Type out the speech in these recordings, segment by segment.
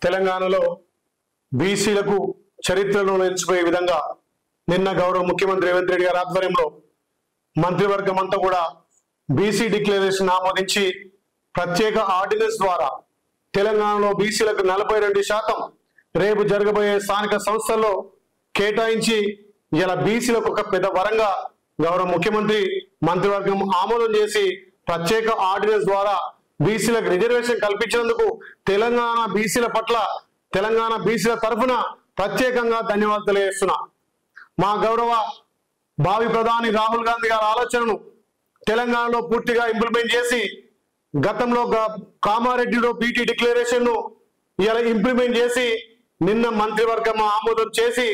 తెలంగాణలో బీసీలకు చరిత్రలో నిలిచిపోయే విధంగా నిన్న గౌరవ ముఖ్యమంత్రి రేవంత్ రెడ్డి గారి ఆధ్వర్యంలో మంత్రివర్గం అంతా కూడా బీసీ డిక్లరేషన్ ఆమోదించి ప్రత్యేక ఆర్డినెన్స్ ద్వారా తెలంగాణలో బీసీలకు 42% రేపు జరగబోయే స్థానిక సంస్థల్లో కేటాయించి ఇలా బీసీలకు ఒక పెద్ద వరంగా గౌరవ ముఖ్యమంత్రి మంత్రివర్గం ఆమోదం చేసి ప్రత్యేక ఆర్డినెన్స్ ద్వారా బీసీలకు రిజర్వేషన్ కల్పించినందుకు తెలంగాణ బీసీల పట్ల తెలంగాణ బీసీల తరఫున ప్రత్యేకంగా ధన్యవాదాలు తెలియజేస్తున్నా. మా గౌరవ భావి ప్రధాని రాహుల్ గాంధీ గారి ఆలోచనను తెలంగాణలో పూర్తిగా ఇంప్లిమెంట్ చేసి గతంలో కామారెడ్డిలో బీటీ డిక్లరేషన్ ను ఇలా ఇంప్లిమెంట్ చేసి నిన్న మంత్రివర్గం ఆమోదం చేసి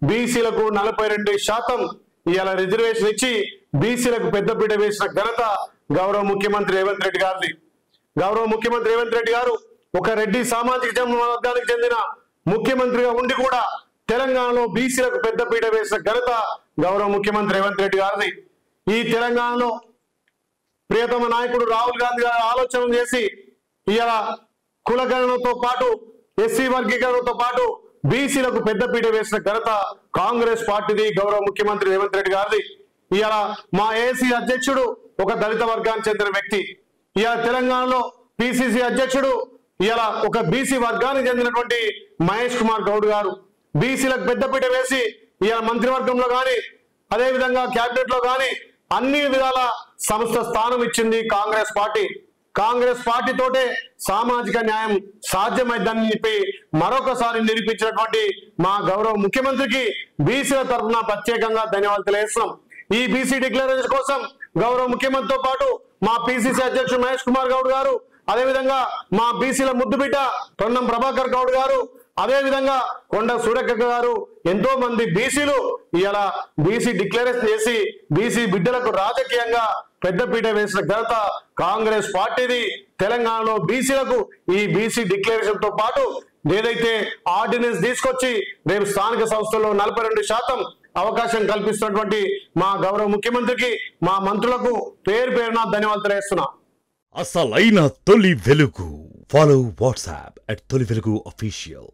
బీసీలకు 42% ఇలా రిజర్వేషన్ ఇచ్చి బీసీలకు పెద్దపీట వేసిన ఘనత గౌరవ ముఖ్యమంత్రి రేవంత్ రెడ్డి గారిది. గౌరవ ముఖ్యమంత్రి రేవంత్ రెడ్డి గారు ఒక రెడ్డి సామాజిక వర్గానికి చెందిన ముఖ్యమంత్రిగా ఉండి కూడా తెలంగాణలో బీసీలకు పెద్దపీట వేసిన ఘనత గౌరవ ముఖ్యమంత్రి రేవంత్ రెడ్డి గారిది. ఈ తెలంగాణలో ప్రియతమ నాయకుడు రాహుల్ గాంధీ గారు ఆలోచన చేసి ఇవాళ కులగణనతో పాటు ఎస్సీ వర్గీకరణతో పాటు బీసీలకు పెద్దపీట వేసిన ఘనత కాంగ్రెస్ పార్టీది, గౌరవ ముఖ్యమంత్రి రేవంత్ రెడ్డి గారిది. ఇవాళ మా ఏసీ అధ్యక్షుడు ఒక దళిత వర్గానికి చెందిన వ్యక్తి, ఇవాళ తెలంగాణలో పిసిసి అధ్యక్షుడు ఇవాళ ఒక బీసీ వర్గానికి చెందినటువంటి మహేష్ కుమార్ గౌడ్ గారు బీసీలకు పెద్దపీట వేసి ఇవాళ మంత్రివర్గంలో కానీ అదేవిధంగా క్యాబినెట్ లో కానీ అన్ని విధాల సంస్థ స్థానం ఇచ్చింది కాంగ్రెస్ పార్టీ. కాంగ్రెస్ పార్టీతోటే సామాజిక న్యాయం సాధ్యమైందని చెప్పి మరొకసారి నిరూపించినటువంటి మా గౌరవ ముఖ్యమంత్రికి బీసీల తరఫున ప్రత్యేకంగా ధన్యవాదాలు తెలియజేస్తున్నాం. ఈ బీసీ డిక్లరేషన్ కోసం గౌరవ ముఖ్యమంత్రితో పాటు మా పిసిసి అధ్యక్షుడు మహేష్ కుమార్ గౌడ్ గారు, అదేవిధంగా మా బీసీల ముద్దుబిడ్డ పొన్నం ప్రభాకర్ గౌడ్ గారు, అదేవిధంగా కొండ సూరక్క గారు, ఎంతో మంది బీసీలు ఇలా బీసీ డిక్లరేషన్ చేసి బీసీ బిడ్డలకు రాజకీయంగా పెద్దపీట వేసిన ఘనత కాంగ్రెస్ పార్టీది. తెలంగాణలో బీసీలకు ఈ బీసీ డిక్లరేషన్ తో పాటు ఏదైతే ఆర్డినెన్స్ తీసుకొచ్చి రేపు స్థానిక సంస్థల్లో 42% అవకాశం కల్పిస్తున్నటువంటి మా గౌరవ ముఖ్యమంత్రికి మా మంత్రులకు పేరు పేరున ధన్యవాదాలు తెలియజేస్తున్నా. అసలైన తొలి వెలుగు. ఫాలో వాట్సాప్ @తొలి వెలుగు official.